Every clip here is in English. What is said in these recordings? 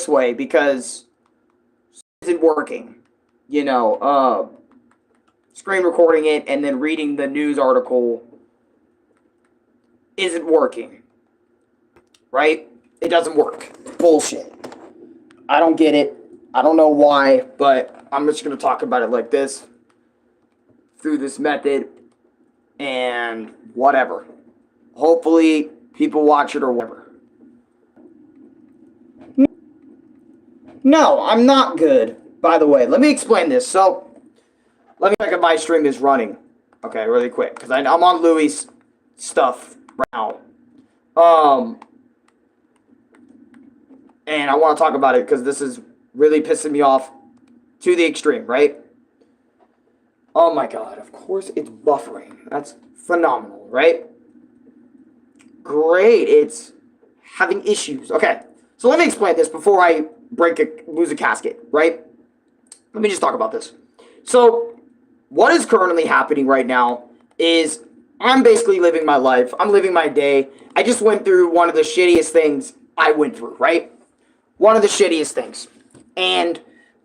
this way because it isn't working. You know, screen recording it and then reading the news article isn't working. Right? It doesn't work. Bullshit. I don't get it. I don't know why, but I'm just going to talk about it like this. Through this method. And whatever. Hopefully, people watch it or whatever. No, I'm not good. By the way, let me explain this. So, let me check if my stream is running. Okay, really quick. Because I'm on Louis' stuff right now. And I want to talk about it because this is really pissing me off to the extreme, right? Oh my god, of course it's buffering. That's phenomenal, right? Great, it's having issues. Okay, so let me explain this before I lose a casket, right? Let me just talk about this. So, what is currently happening right now is I'm basically living my life. I'm living my day. I just went through one of the shittiest things I went through, right? One of the shittiest things. And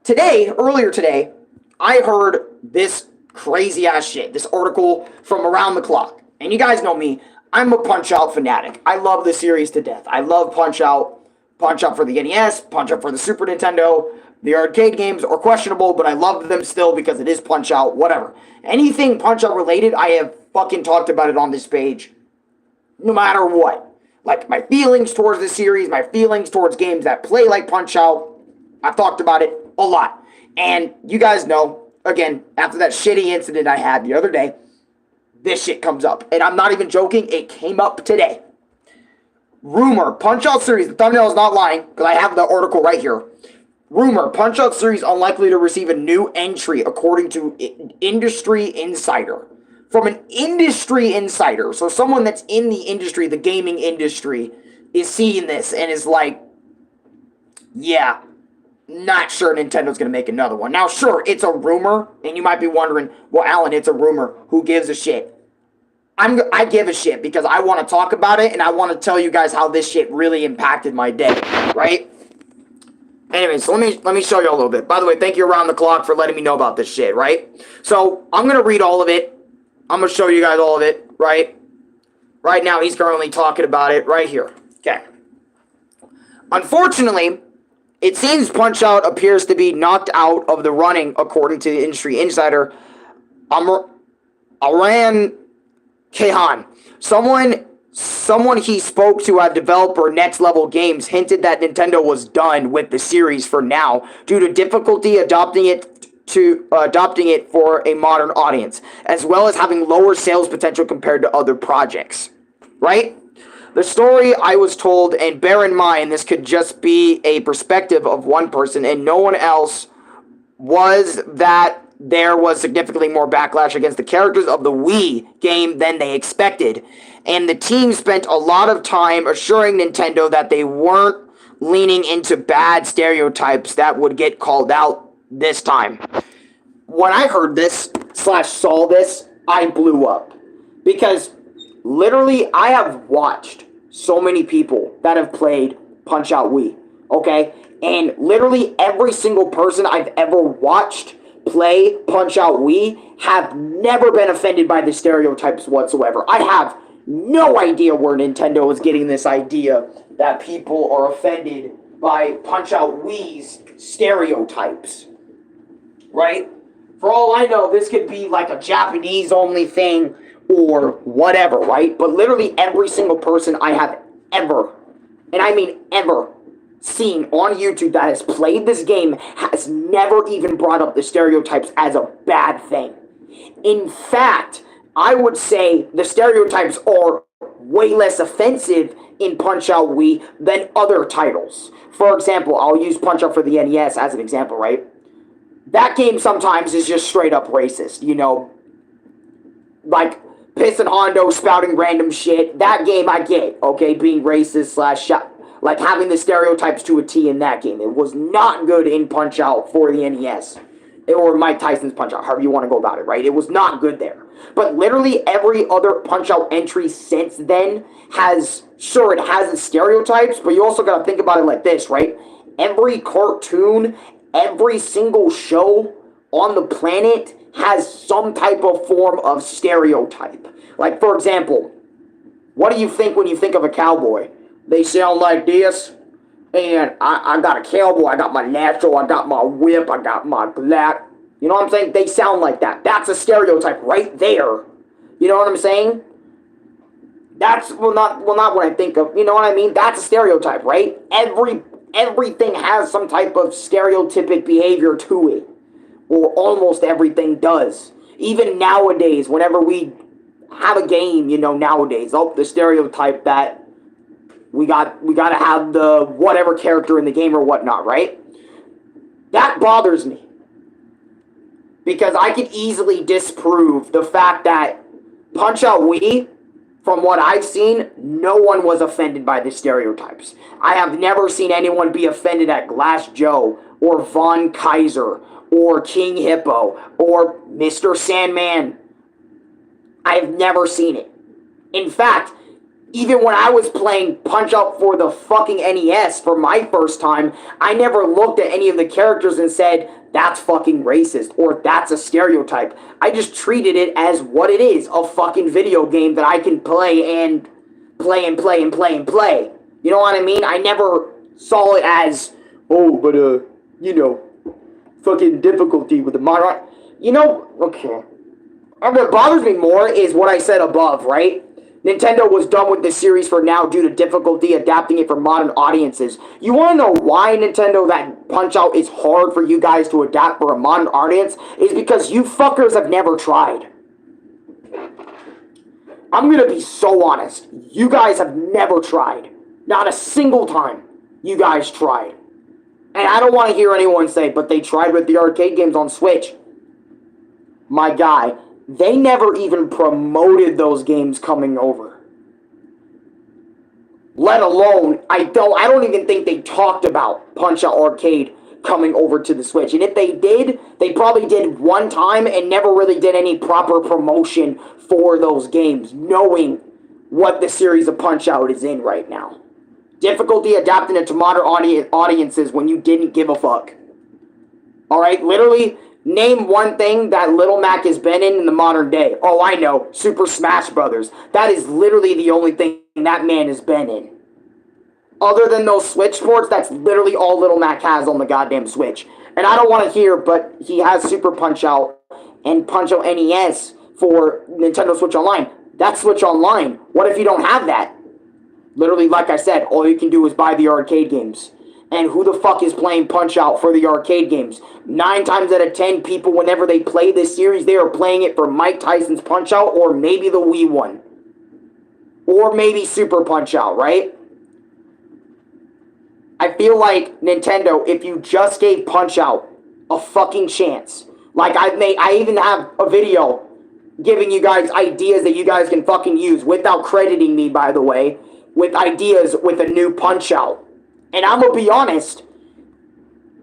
earlier today, I heard this crazy ass shit. This article from Around the Clock. And you guys know me. I'm a Punch-Out fanatic. I love the series to death. I love Punch-Out. Punch-Out for the NES. Punch-Out for the Super Nintendo. The arcade games are questionable, but I love them still because it is Punch-Out. Whatever. Anything Punch-Out related, I have fucking talked about it on this page. No matter what. Like, my feelings towards the series, my feelings towards games that play like Punch-Out. I've talked about it a lot. And you guys know, again, after that shitty incident I had the other day, this shit comes up. And I'm not even joking, it came up today. Rumor, Punch-Out series, the thumbnail is not lying, because I have the article right here. Rumor, Punch-Out series unlikely to receive a new entry, according to Industry Insider. From an industry insider, so someone that's in the industry, the gaming industry, is seeing this and is like, yeah, not sure Nintendo's going to make another one. Now, sure, it's a rumor, and you might be wondering, well, Alan, it's a rumor. Who gives a shit? I give a shit because I want to talk about it, and I want to tell you guys how this shit really impacted my day, right? Anyways, so let me show you a little bit. By the way, thank you Around the Clock for letting me know about this shit, right? So, I'm going to read all of it. I'm going to show you guys all of it, right? Right now, he's currently talking about it right here. Okay. Unfortunately, it seems Punch-Out appears to be knocked out of the running, according to the industry insider, Aran Kehan. Someone he spoke to at developer Next Level Games hinted that Nintendo was done with the series for now due to difficulty adopting it for a modern audience, as well as having lower sales potential compared to other projects. Right? The story I was told, and bear in mind this could just be a perspective of one person and no one else, was that there was significantly more backlash against the characters of the Wii game than they expected, and the team spent a lot of time assuring Nintendo that they weren't leaning into bad stereotypes that would get called out this time. When I heard this / saw this, I blew up. Because literally I have watched so many people that have played Punch-Out Wii. Okay? And literally every single person I've ever watched play Punch-Out Wii have never been offended by the stereotypes whatsoever. I have no idea where Nintendo is getting this idea that people are offended by Punch-Out Wii's stereotypes. Right? For all I know, this could be like a Japanese-only thing or whatever, right? But literally every single person I have ever, and I mean ever, seen on YouTube that has played this game has never even brought up the stereotypes as a bad thing. In fact, I would say the stereotypes are way less offensive in Punch-Out Wii than other titles. For example, I'll use Punch-Out for the NES as an example, right? That game sometimes is just straight up racist, you know? Like, Piss and Hondo spouting random shit. That game I get, okay? Being racist / like having the stereotypes to a T in that game. It was not good in Punch-Out for the NES. Or Mike Tyson's Punch-Out, however you want to go about it, right? It was not good there. But literally every other Punch-Out entry since then has, sure, it has the stereotypes, but you also got to think about it like this, right? every cartoon, every single show on the planet has some type of form of stereotype. Like, for example, what do you think when you think of a cowboy? They sound like this, and I got a cowboy, I got my natural, I got my whip, I got my black. You know what I'm saying? They sound like that. That's a stereotype right there. You know what I'm saying? That's, not what I think of. You know what I mean? That's a stereotype, right? Everything has some type of stereotypic behavior to it. Or almost everything does. Even nowadays, whenever we have a game, nowadays, the stereotype that we gotta have the whatever character in the game or whatnot, right? That bothers me. Because I can easily disprove the fact that Punch-Out Wii, from what I've seen, no one was offended by the stereotypes. I have never seen anyone be offended at Glass Joe, or Von Kaiser, or King Hippo, or Mr. Sandman. I've never seen it. In fact, even when I was playing Punch-Out for the fucking NES for my first time, I never looked at any of the characters and said, that's fucking racist, or that's a stereotype. I just treated it as what it is, a fucking video game that I can play and play and play and play and play. You know what I mean? I never saw it as, fucking difficulty with the modern. Okay. What bothers me more is what I said above, right? Nintendo was done with this series for now due to difficulty adapting it for modern audiences. You want to know why, Nintendo, that Punch-Out is hard for you guys to adapt for a modern audience? Is because you fuckers have never tried. I'm going to be so honest. You guys have never tried. Not a single time you guys tried. And I don't want to hear anyone say, but they tried with the arcade games on Switch. My guy, they never even promoted those games coming over. Let alone, I don't even think they talked about Punch-Out Arcade coming over to the Switch. And if they did, they probably did one time and never really did any proper promotion for those games, knowing what the series of Punch-Out is in right now. Difficulty adapting it to modern audiences when you didn't give a fuck. Alright, literally, name one thing that Little Mac has been in the modern day. Oh, I know, Super Smash Brothers. That is literally the only thing that man has been in. Other than those Switch sports, that's literally all Little Mac has on the goddamn Switch. And I don't want to hear, but he has Super Punch-Out and Punch-Out NES for Nintendo Switch Online. That's Switch Online. What if you don't have that? Literally, like I said, all you can do is buy the arcade games. And who the fuck is playing Punch-Out for the arcade games? 9 times out of 10 people, whenever they play this series, they are playing it for Mike Tyson's Punch-Out or maybe the Wii one. Or maybe Super Punch-Out, right? I feel like, Nintendo, if you just gave Punch-Out a fucking chance, like I even have a video giving you guys ideas that you guys can fucking use, without crediting me, by the way, with ideas with a new Punch-Out. And I'm gonna be honest,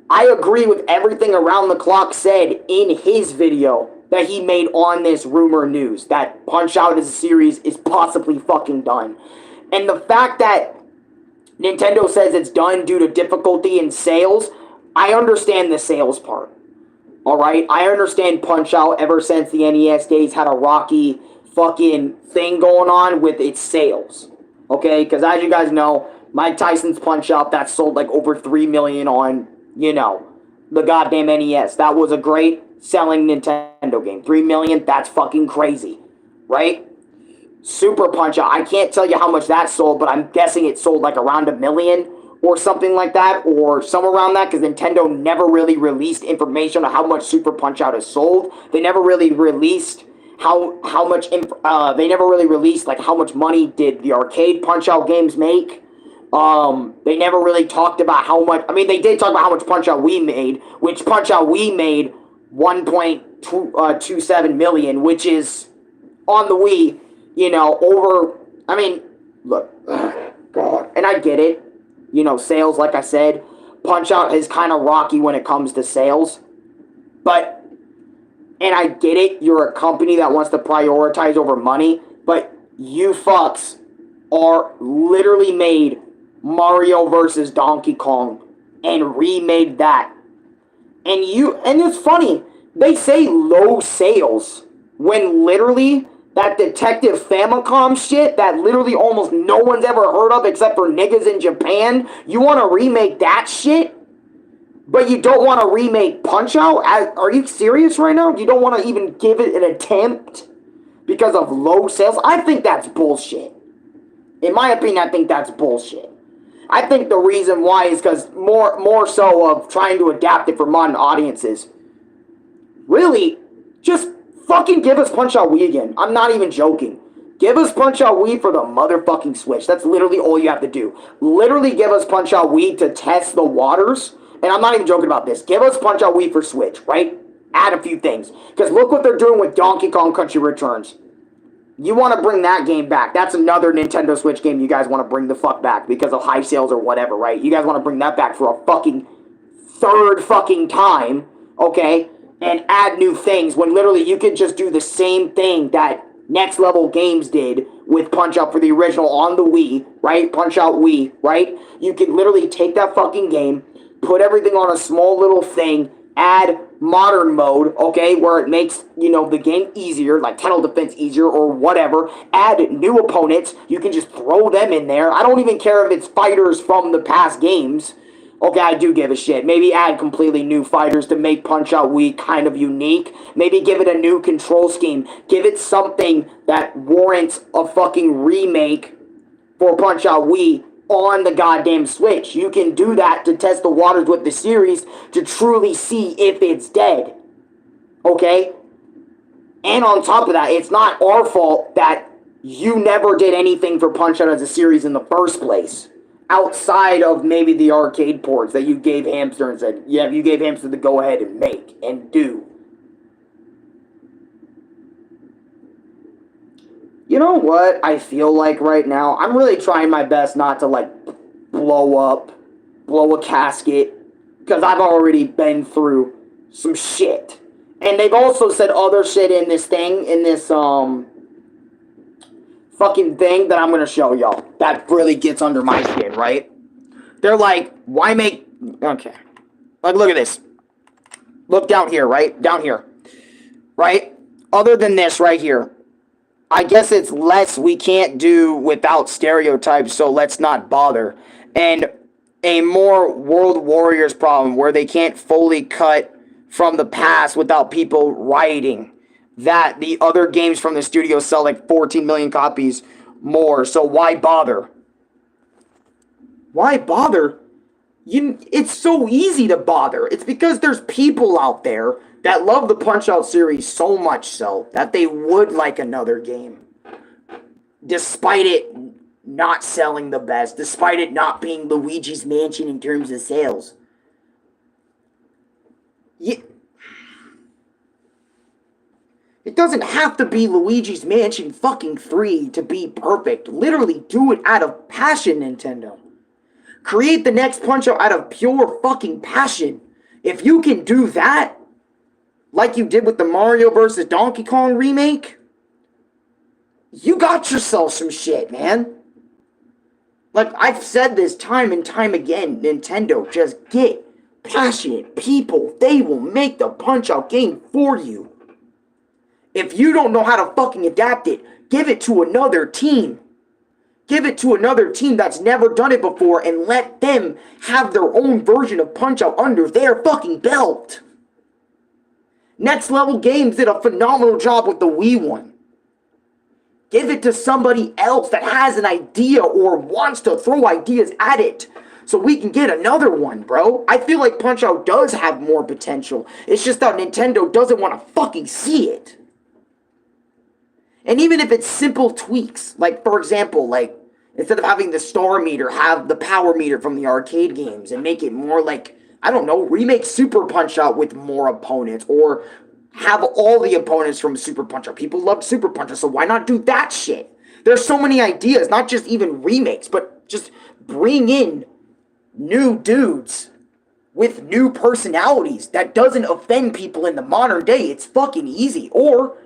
I agree with everything Around the Clock said in his video that he made on this rumor news, that Punch-Out as a series is possibly fucking done. And the fact that Nintendo says it's done due to difficulty in sales, I understand the sales part. Alright? I understand Punch-Out ever since the NES days had a rocky fucking thing going on with its sales. Okay? Because as you guys know, Mike Tyson's Punch-Out, that sold like over 3 million on, the goddamn NES. That was a great selling Nintendo game. 3 million, that's fucking crazy. Right? Super Punch-Out, I can't tell you how much that sold, but I'm guessing it sold like around 1 million or something like that, or somewhere around that, because Nintendo never really released information on how much Super Punch-Out has sold. They never really released how much, they never really released like how much money did the arcade Punch-Out games make. They never really talked about how much, they did talk about how much Punch-Out Wii made, which Punch-Out Wii made 1.27 million, which is on the Wii, over, look, God, and I get it, sales, like I said, Punch-Out is kind of rocky when it comes to sales, but, and I get it, you're a company that wants to prioritize over money, but you fucks are literally made Mario versus Donkey Kong and remade that. And it's funny, they say low sales when literally that Detective Famicom shit that literally almost no one's ever heard of except for niggas in Japan, you want to remake that shit? But you don't want to remake Punch-Out? Are you serious right now? You don't want to even give it an attempt because of low sales? I think that's bullshit. In my opinion, I think that's bullshit. I think the reason why is because more so of trying to adapt it for modern audiences. Really, just fucking give us Punch-Out Wii again. I'm not even joking. Give us Punch-Out Wii for the motherfucking Switch. That's literally all you have to do. Literally give us Punch-Out Wii to test the waters. And I'm not even joking about this. Give us Punch-Out Wii for Switch, right? Add a few things. Because look what they're doing with Donkey Kong Country Returns. You want to bring that game back. That's another Nintendo Switch game you guys want to bring the fuck back because of high sales or whatever, right? You guys want to bring that back for a fucking third fucking time, okay? And add new things when literally you could just do the same thing that Next Level Games did with Punch-Out for the original on the Wii, right? Punch-Out Wii, right? You could literally take that fucking game, put everything on a small little thing, add modern mode, okay, where it makes, the game easier, like Tunnel Defense easier or whatever. Add new opponents. You can just throw them in there. I don't even care if it's fighters from the past games. Okay, I do give a shit. Maybe add completely new fighters to make Punch-Out Wii kind of unique. Maybe give it a new control scheme. Give it something that warrants a fucking remake for Punch-Out Wii on the goddamn Switch. You can do that to test the waters with the series to truly see if it's dead. Okay? And on top of that, it's not our fault that you never did anything for Punch-Out as a series in the first place. Outside of maybe the arcade ports that you gave Hamster and said, yeah, you gave Hamster the go-ahead and make and do. You know what I feel like right now? I'm really trying my best not to, blow a casket, because I've already been through some shit. And they've also said other shit in this fucking thing that I'm going to show y'all. That really gets under my skin, right? They're like, why make... Okay. Look at this. Look down here, right? Down here. Right? Other than this right here. I guess it's less we can't do without stereotypes, so let's not bother. And a more World Warriors problem where they can't fully cut from the past without people rioting. That the other games from the studio sell like 14 million copies more, so why bother? Why bother? It's so easy to bother. It's because there's people out there that love the Punch-Out series so much so that they would like another game. Despite it not selling the best, despite it not being Luigi's Mansion in terms of sales. It doesn't have to be Luigi's Mansion fucking 3 to be perfect. Literally do it out of passion, Nintendo. Create the next Punch-Out out of pure fucking passion. If you can do that, like you did with the Mario vs. Donkey Kong remake, you got yourself some shit, man. Like, I've said this time and time again, Nintendo, just get passionate people. They will make the Punch-Out game for you. If you don't know how to fucking adapt it, give it to another team. Give it to another team that's never done it before and let them have their own version of Punch-Out under their fucking belt. Next Level Games did a phenomenal job with the Wii one. Give it to somebody else that has an idea or wants to throw ideas at it so we can get another one, bro. I feel like Punch-Out does have more potential. It's just that Nintendo doesn't want to fucking see it. And even if it's simple tweaks, like, for example, like, instead of having the star meter, have the power meter from the arcade games and make it more like, I don't know, remake Super Punch-Out with more opponents, or have all the opponents from Super Punch-Out. People love Super Punch-Out, so why not do that shit? There's so many ideas, not just even remakes, but just bring in new dudes with new personalities that doesn't offend people in the modern day. It's fucking easy. Or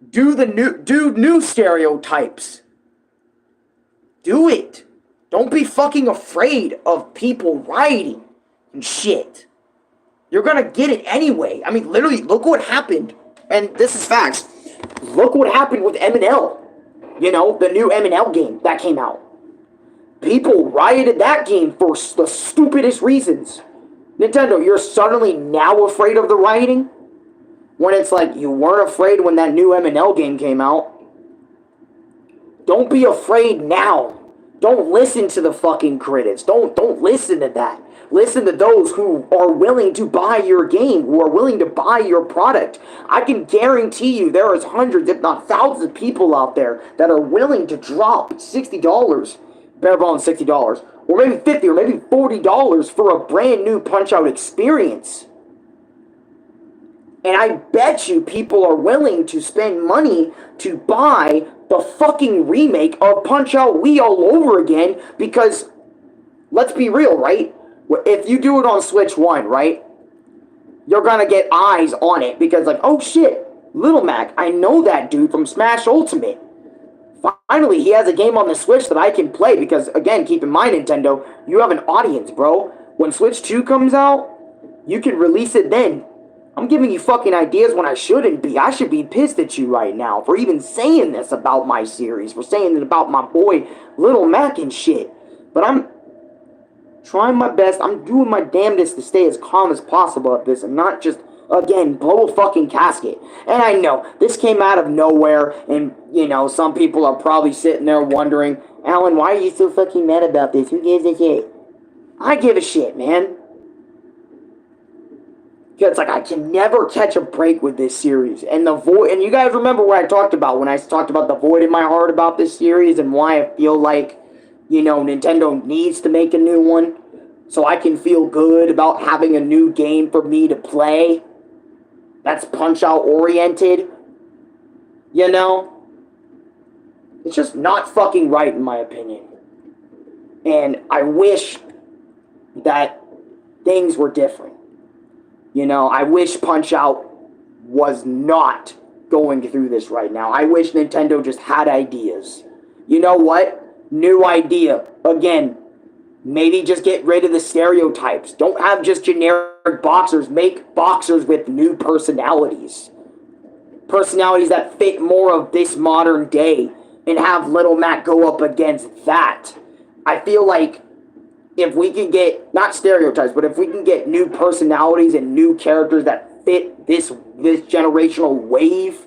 do new stereotypes. Do it. Don't be fucking afraid of people rioting. shit. You're gonna get it anyway. I mean, literally, look what happened. And this is facts. Look what happened with M&L. You know, the new M&L game that came out. People rioted that game for the stupidest reasons. Nintendo, you're suddenly now afraid of the rioting? When it's like, you weren't afraid when that new M&L game came out. Don't be afraid now. Don't listen to the fucking critics. Don't listen to that. Listen to those who are willing to buy your game, who are willing to buy your product. I can guarantee you there is hundreds, if not thousands of people out there that are willing to drop $60, bare bones $60, or maybe $50 or maybe $40 for a brand new Punch-Out experience. And I bet you people are willing to spend money to buy the fucking remake of Punch-Out Wii all over again because, let's be real, right? If you do it on Switch 1, right? You're gonna get eyes on it because like, oh shit, Little Mac, I know that dude from Smash Ultimate. Finally, he has a game on the Switch that I can play because, again, keep in mind, Nintendo, you have an audience, bro. When Switch 2 comes out, you can release it then. I'm giving you fucking ideas when I shouldn't be. I should be pissed at you right now for even saying this about my series, for saying it about my boy Little Mac and shit. But I'm trying my best. I'm doing my damnedest to stay as calm as possible at this and not just, again, blow a fucking casket. And I know, this came out of nowhere, and, you know, some people are probably sitting there wondering, Alan, why are you so fucking mad about this? Who gives a shit? I give a shit, man. It's like I can never catch a break with this series. And the void, and you guys remember what I talked about when I talked about the void in my heart about this series and why I feel like, you know, Nintendo needs to make a new one so I can feel good about having a new game for me to play that's Punch-Out oriented. You know? It's just not fucking right in my opinion. And I wish that things were different. You know, I wish Punch-Out was not going through this right now. I wish Nintendo just had ideas. You know what? New idea. Again, maybe just get rid of the stereotypes. Don't have just generic boxers. Make boxers with new personalities. Personalities that fit more of this modern day. And have Little Mac go up against that. I feel like if we can get, not stereotypes, but if we can get new personalities and new characters that fit this generational wave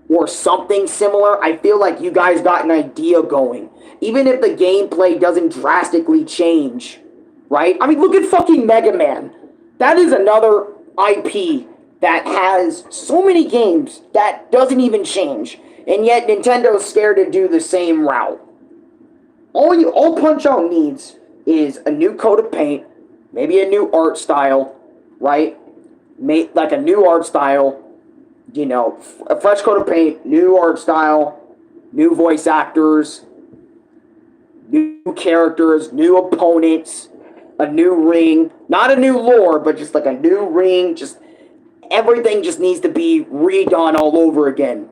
or something similar, I feel like you guys got an idea going. Even if the gameplay doesn't drastically change, right? I mean, look at fucking Mega Man. That is another IP that has so many games that doesn't even change. And yet Nintendo's scared to do the same route. All Punch-Out needs is a new coat of paint, maybe a new art style, right? Like a new art style, you know, a fresh coat of paint, new art style, new voice actors, new characters, new opponents, a new ring, not a new lore, but just like a new ring, just everything just needs to be redone all over again.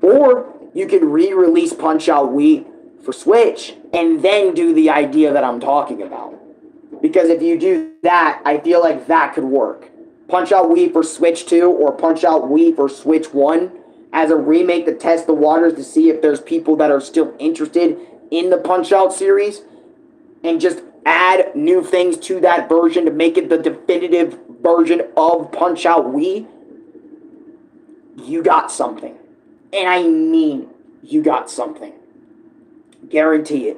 Or you can re-release Punch-Out Wii for Switch and then do the idea that I'm talking about. Because if you do that, I feel like that could work. Punch-Out Wii for Switch 2 or Punch-Out Wii for Switch 1 as a remake to test the waters to see if there's people that are still interested in the Punch-Out series and just add new things to that version to make it the definitive version of Punch-Out Wii. You got something. And I mean, you got something. Guarantee it.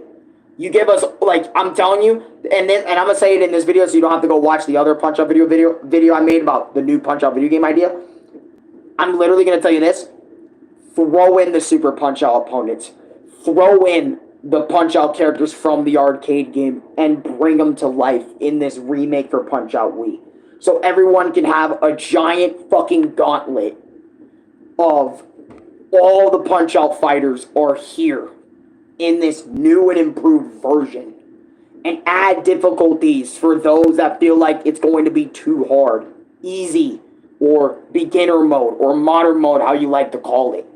You give us, like, I'm telling you, and I'm gonna say it in this video so you don't have to go watch the other Punch-Out video I made about the new Punch-Out video game idea. I'm literally gonna tell you this. Throw in the Super Punch-Out opponents. Throw in the Punch-Out characters from the arcade game and bring them to life in this remake for Punch-Out Wii. So everyone can have a giant fucking gauntlet of all the Punch-Out fighters are here in this new and improved version, and add difficulties for those that feel like it's going to be too hard, easy, or beginner mode, or modern mode, how you like to call it,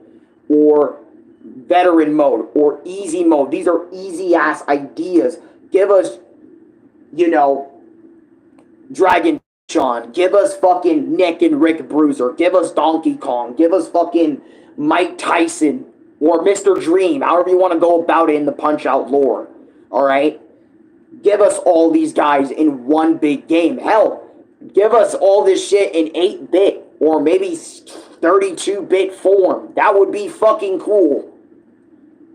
or veteran mode, or easy mode. These are easy ass ideas. Give us, you know, Dragon Sean. Give us fucking Nick and Rick Bruiser. Give us Donkey Kong. Give us fucking Mike Tyson or Mr. Dream, however you want to go about it in the Punch-Out lore. Alright? Give us all these guys in one big game. Hell, give us all this shit in 8-bit or maybe 32-bit form. That would be fucking cool.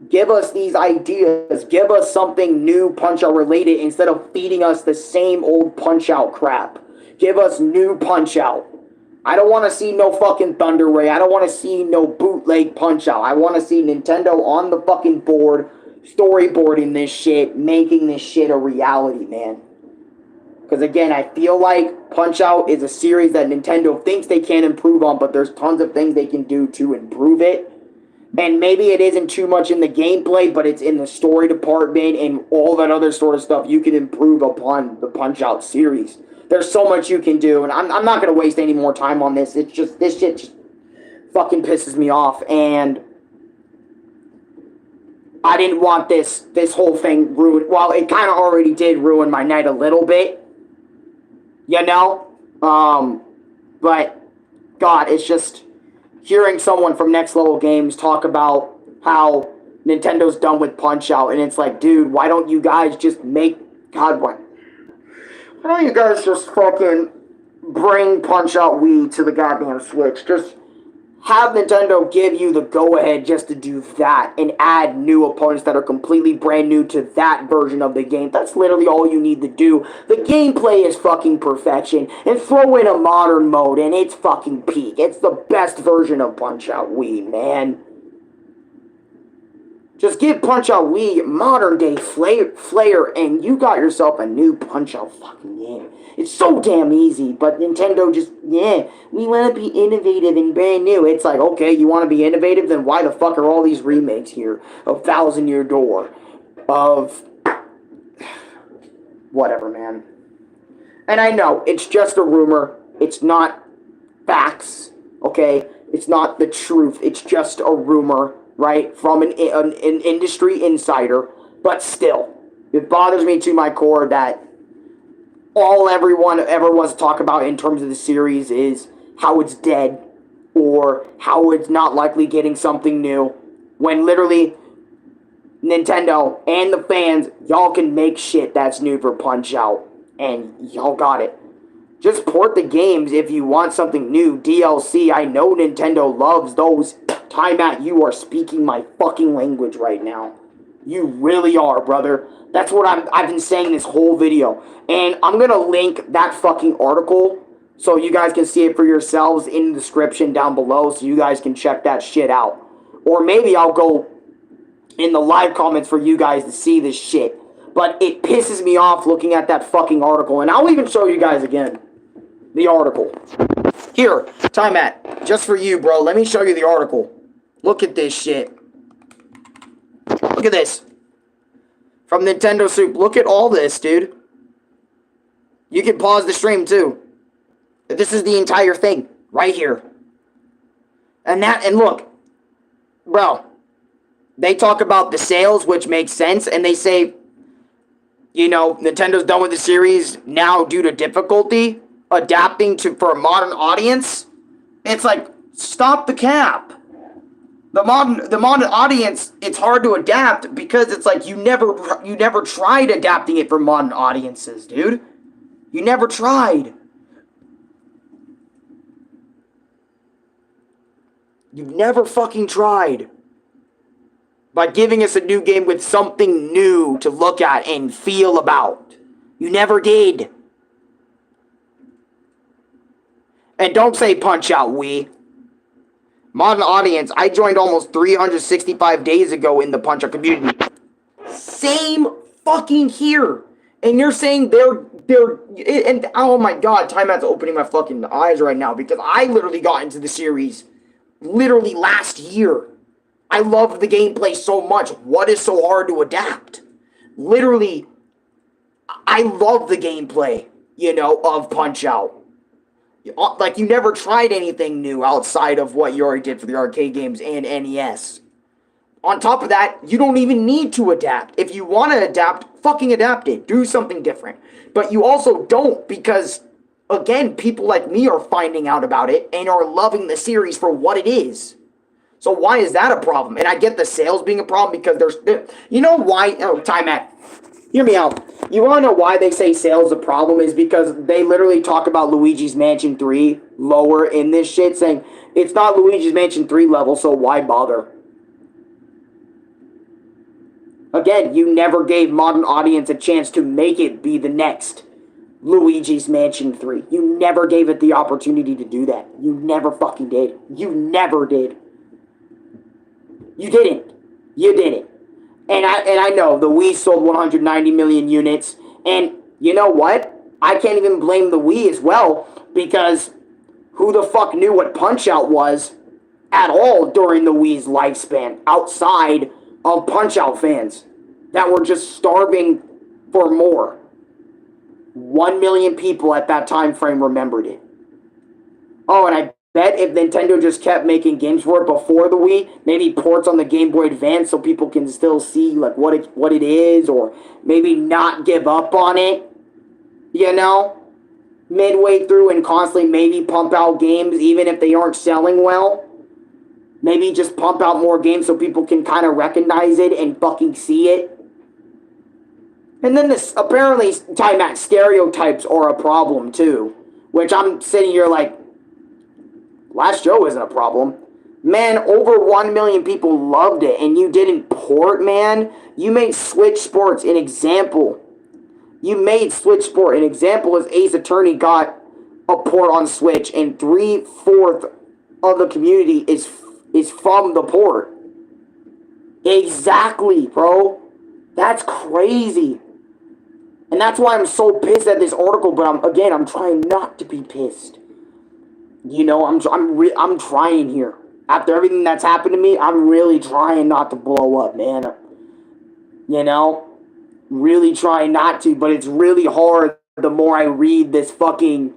Give us these ideas. Give us something new Punch-Out related instead of feeding us the same old Punch-Out crap. Give us new Punch-Out. I don't want to see no fucking Thunder Ray. I don't want to see no bootleg Punch-Out. I want to see Nintendo on the fucking board, storyboarding this shit, making this shit a reality, man. Because again, I feel like Punch-Out is a series that Nintendo thinks they can improve on, but there's tons of things they can do to improve it. And maybe it isn't too much in the gameplay, but it's in the story department and all that other sort of stuff you can improve upon the Punch-Out series. There's so much you can do, and I'm not going to waste any more time on this. It's just, this shit just fucking pisses me off, and I didn't want this whole thing ruined. Well, it kind of already did ruin my night a little bit, you know? But, God, it's just hearing someone from Next Level Games talk about how Nintendo's done with Punch-Out, and it's like, dude, why don't you guys just make... God, why don't you guys just fucking bring Punch-Out Wii to the goddamn Switch? Just have Nintendo give you the go-ahead just to do that and add new opponents that are completely brand new to that version of the game. That's literally all you need to do. The gameplay is fucking perfection. And throw in a modern mode and it's fucking peak. It's the best version of Punch-Out Wii, man. Just give Punch-Out Wii modern day flair and you got yourself a new Punch-Out fucking game. It's so damn easy, but Nintendo just, yeah, we want to be innovative and brand new. It's like, okay, you want to be innovative? Then why the fuck are all these remakes here? Of Thousand Year Door. Of... whatever, man. And I know, it's just a rumor. It's not facts, okay? It's not the truth. It's just a rumor, right? From an industry insider. But still, it bothers me to my core that all everyone ever wants to talk about in terms of the series is how it's dead or how it's not likely getting something new, when literally Nintendo and the fans, y'all can make shit that's new for Punch-Out, and y'all got it. Just port the games if you want something new. DLC, I know Nintendo loves those. Time Out, you are speaking my fucking language right now. You really are, brother. That's what I've been saying this whole video. And I'm going to link that fucking article so you guys can see it for yourselves in the description down below so you guys can check that shit out. Or maybe I'll go in the live comments for you guys to see this shit. But it pisses me off looking at that fucking article. And I'll even show you guys again the article. Here, Time Out. Just for you, bro. Let me show you the article. Look at this shit. Look at this. From Nintendo Soup. Look at all this, dude. You can pause the stream, too. This is the entire thing. Right here. And look. Bro. They talk about the sales, which makes sense. And they say, you know, Nintendo's done with the series now due to difficulty. Adapting for a modern audience. It's like, stop the cap. The modern audience, it's hard to adapt because it's like you never tried adapting it for modern audiences, dude. You never tried. You've never fucking tried. By giving us a new game with something new to look at and feel about. You never did. And don't say Punch-Out Wii. Modern audience, I joined almost 365 days ago in the Punch-Out community. Same fucking here. And you're saying and oh my god, Time Out's opening my fucking eyes right now because I literally got into the series literally last year. I loved the gameplay so much. What is so hard to adapt? Literally, I love the gameplay, you know, of Punch-Out. Like, you never tried anything new outside of what you already did for the arcade games and NES. On top of that, you don't even need to adapt. If you want to adapt, fucking adapt it. Do something different. But you also don't because, again, people like me are finding out about it and are loving the series for what it is. So why is that a problem? And I get the sales being a problem because you know why? Oh, time out. Hear me out. You want to know why they say sales is a problem is because they literally talk about Luigi's Mansion 3 lower in this shit, saying it's not Luigi's Mansion 3 level, so why bother? Again, you never gave modern audience a chance to make it be the next Luigi's Mansion 3. You never gave it the opportunity to do that. You never fucking did. You never did. You didn't. You didn't. And I know the Wii sold 190 million units. And you know what? I can't even blame the Wii as well because who the fuck knew what Punch-Out was at all during the Wii's lifespan outside of Punch-Out fans that were just starving for more. 1 million people at that time frame remembered it. Oh, and I bet if Nintendo just kept making games for it before the Wii, maybe ports on the Game Boy Advance so people can still see like what it is, or maybe not give up on it, you know, midway through and constantly maybe pump out games even if they aren't selling well. Maybe just pump out more games so people can kind of recognize it and fucking see it. And then this, apparently, time out, stereotypes are a problem too. Which I'm sitting here like, Last Joe isn't a problem. Man, over 1 million people loved it and you didn't port, man. You made Switch Sports an example. You made Switch Sport an example as Ace Attorney got a port on Switch and 3/4 of the community is from the port. Exactly, bro. That's crazy. And that's why I'm so pissed at this article, but I'm trying not to be pissed. You know, I'm trying here. After everything that's happened to me, I'm really trying not to blow up, man. You know? Really trying not to, but it's really hard the more I read this fucking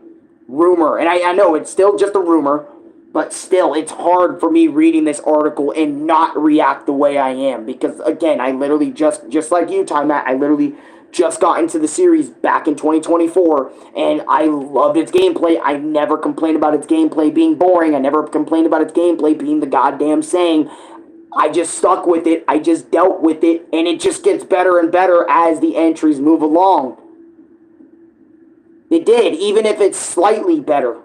rumor. And I know it's still just a rumor, but still, it's hard for me reading this article and not react the way I am. Because, again, I literally just like you, Time Matt, I literally just got into the series back in 2024, and I loved its gameplay. I never complained about its gameplay being boring. I never complained about its gameplay being the goddamn same. I just stuck with it. I just dealt with it, and it just gets better and better as the entries move along. It did, even if it's slightly better.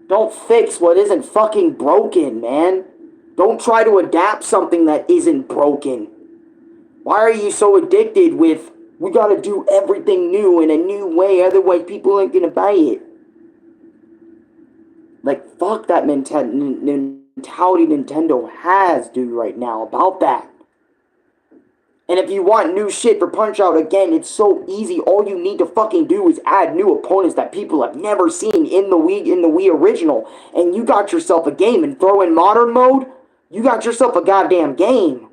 Don't fix what isn't fucking broken, man. Don't try to adapt something that isn't broken. Why are you so addicted with, we gotta do everything new in a new way, otherwise people aren't gonna buy it? Like, fuck that mentality Nintendo has, dude, right now about that. And if you want new shit for Punch-Out, again, it's so easy. All you need to fucking do is add new opponents that people have never seen in the Wii original. And you got yourself a game. And throw in modern mode, you got yourself a goddamn game.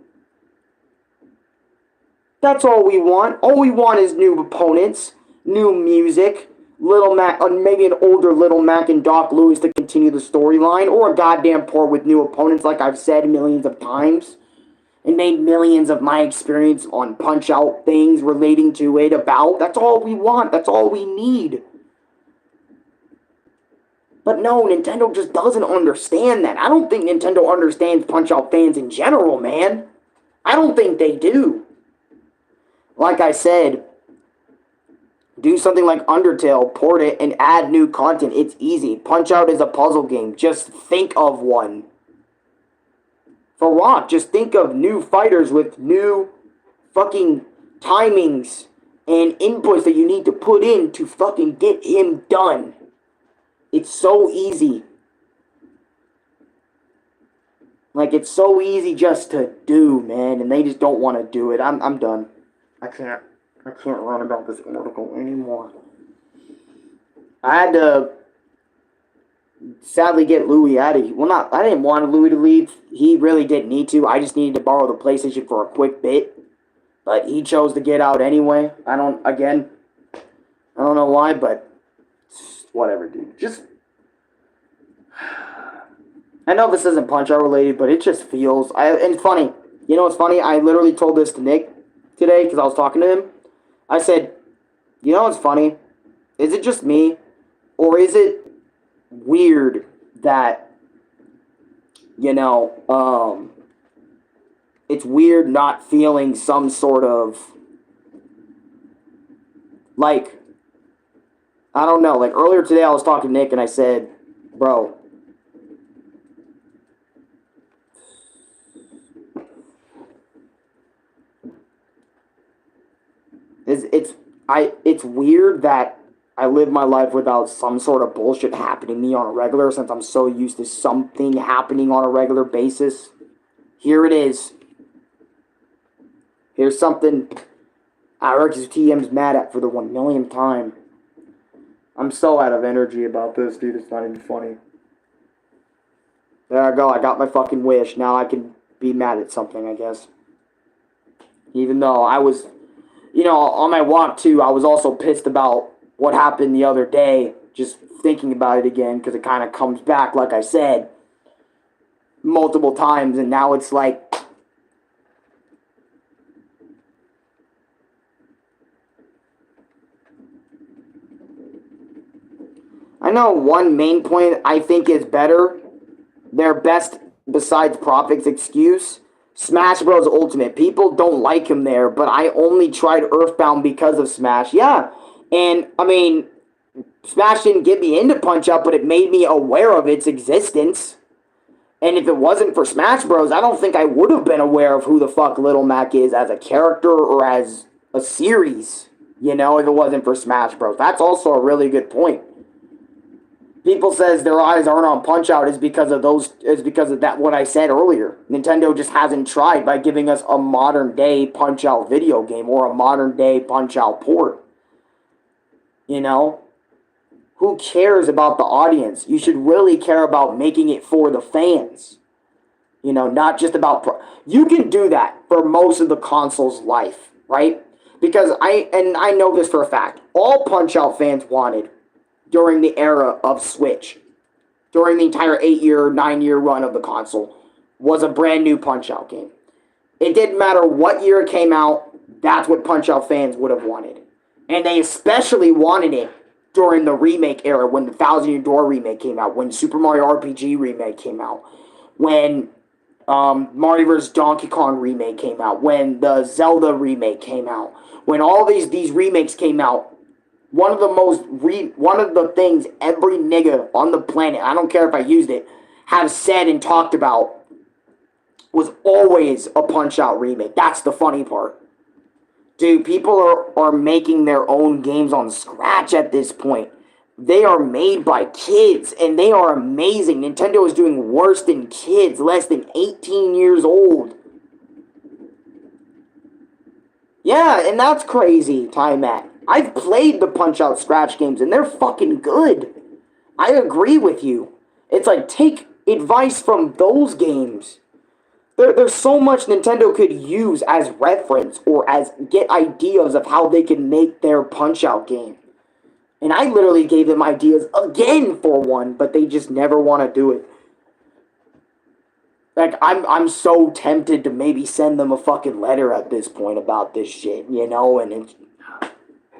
That's all we want. All we want is new opponents, new music, Little Mac, maybe an older Little Mac and Doc Lewis to continue the storyline, or a goddamn port with new opponents like I've said millions of times. And made millions of my experience on Punch-Out things relating to it about. That's all we want. That's all we need. But no, Nintendo just doesn't understand that. I don't think Nintendo understands Punch-Out fans in general, man. I don't think they do. Like I said, do something like Undertale, port it, and add new content. It's easy. Punch-Out is a puzzle game. Just think of one. For Rock, just think of new fighters with new fucking timings and inputs that you need to put in to fucking get him done. It's so easy. Like, it's so easy just to do, man, and they just don't want to do it. I'm done. I can't run about this article anymore. I had to sadly get Louis out of here. Well, I didn't want Louis to leave. He really didn't need to. I just needed to borrow the PlayStation for a quick bit. But he chose to get out anyway. I I don't know why, but whatever, dude. Just I know this isn't Punch-Out related, but it just feels. And funny. You know what's funny? I literally told this to Nick today because I was talking to him. I said, you know what's funny? Is it just me? Or is it weird that, it's weird not feeling some sort of, like, I don't know. Like, earlier today I was talking to Nick and I said, bro, it's weird that I live my life without some sort of bullshit happening to me on a regular, since I'm so used to something happening on a regular basis. Here it is. Here's something Arekkusu TM's mad at for the 1 millionth time. I'm so out of energy about this, dude. It's not even funny. There I go. I got my fucking wish. Now I can be mad at something, I guess. Even though I was, on my walk too, I was also pissed about what happened the other day. Just thinking about it again, because it kind of comes back, like I said, multiple times. And now it's like, I know one main point I think is better. Their best, besides Prophet's excuse, Smash Bros. Ultimate. People don't like him there, but I only tried Earthbound because of Smash. Yeah, and, I mean, Smash didn't get me into Punch-Out, but it made me aware of its existence. And if it wasn't for Smash Bros., I don't think I would have been aware of who the fuck Little Mac is as a character or as a series, if it wasn't for Smash Bros. That's also a really good point. People says their eyes aren't on Punch-Out is because of that what I said earlier. Nintendo just hasn't tried by giving us a modern day Punch-Out video game or a modern day Punch-Out port. Who cares about the audience? You should really care about making it for the fans. Not just about you can do that for most of the console's life, right? Because I know this for a fact. All Punch-Out fans wanted during the era of Switch, during the entire 8-year, 9-year run of the console, was a brand new Punch-Out game. It didn't matter what year it came out, that's what Punch-Out fans would have wanted. And they especially wanted it during the remake era, when the Thousand Year Door remake came out, when Super Mario RPG remake came out, when Mario vs. Donkey Kong remake came out, when the Zelda remake came out, when all these remakes came out. One of the things every nigga on the planet, I don't care if I used it, have said and talked about was always a Punch-Out remake. That's the funny part. Dude, people are making their own games on Scratch at this point. They are made by kids, and they are amazing. Nintendo is doing worse than kids, less than 18 years old. Yeah, and that's crazy, Time Matt. I've played the Punch-Out Scratch games, and they're fucking good. I agree with you. It's like, take advice from those games. There's so much Nintendo could use as reference or as get ideas of how they can make their Punch-Out game. And I literally gave them ideas again for one, but they just never want to do it. Like, I'm so tempted to maybe send them a fucking letter at this point about this shit, and it's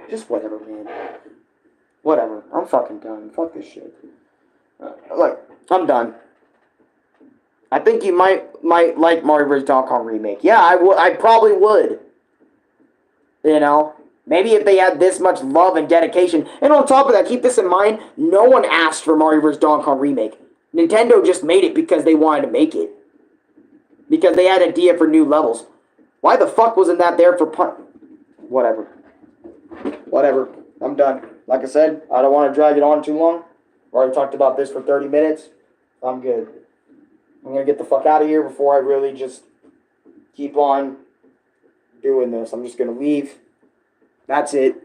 just whatever, man. Whatever. I'm fucking done. Fuck this shit. Look, I'm done. I think you might like Mario vs. Donkey Kong remake. Yeah, I probably would. Maybe if they had this much love and dedication. And on top of that, keep this in mind, no one asked for Mario vs. Donkey Kong remake. Nintendo just made it because they wanted to make it. Because they had an idea for new levels. Why the fuck wasn't that there for Whatever. I'm done. Like I said, I don't want to drag it on too long. I've already talked about this for 30 minutes. I'm good. I'm going to get the fuck out of here before I really just keep on doing this. I'm just going to leave. That's it.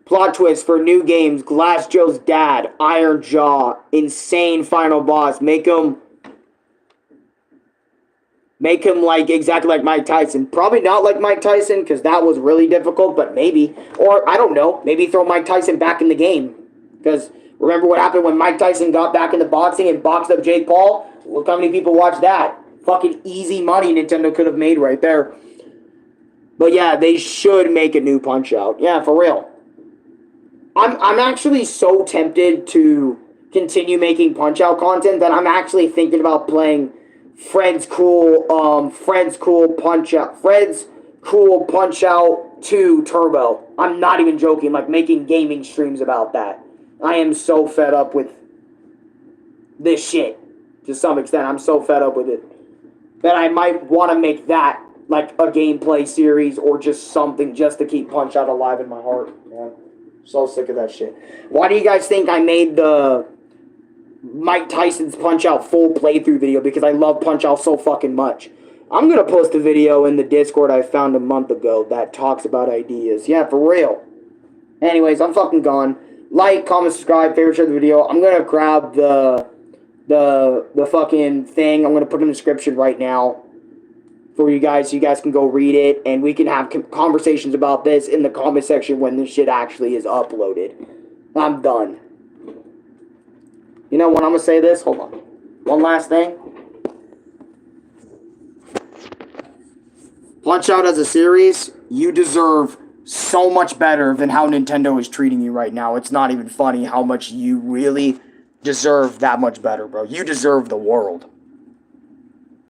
Plot twist for new games. Glass Joe's dad. Iron Jaw. Insane final boss. Make him Make him like exactly like Mike Tyson. Probably not like Mike Tyson because that was really difficult, but maybe. Or I don't know. Maybe throw Mike Tyson back in the game. Because remember what happened when Mike Tyson got back into boxing and boxed up Jake Paul? Look how many people watched that. Fucking easy money Nintendo could have made right there. But yeah, they should make a new Punch-Out. Yeah, for real. I'm actually so tempted to continue making Punch-Out content that I'm actually thinking about playing Fred's Cool Punch-Out 2 Turbo. I'm not even joking, like making gaming streams about that. I am so fed up with this shit. To some extent, I'm so fed up with it that I might want to make that like a gameplay series or just something just to keep Punch-Out alive in my heart. Man, so sick of that shit. Why do you guys think I made the Mike Tyson's Punch-Out full playthrough video? Because I love Punch-Out so fucking much. I'm going to post a video in the Discord I found a month ago that talks about ideas. Yeah, for real. Anyways, I'm fucking gone. Like, comment, subscribe, favorite, share the video. I'm going to grab the fucking thing. I'm going to put it in the description right now for you guys so you guys can go read it. And we can have conversations about this in the comment section when this shit actually is uploaded. I'm done. You know when I'm going to say this? Hold on. One last thing. Punch-Out as a series, you deserve so much better than how Nintendo is treating you right now. It's not even funny how much you really deserve that much better, bro. You deserve the world.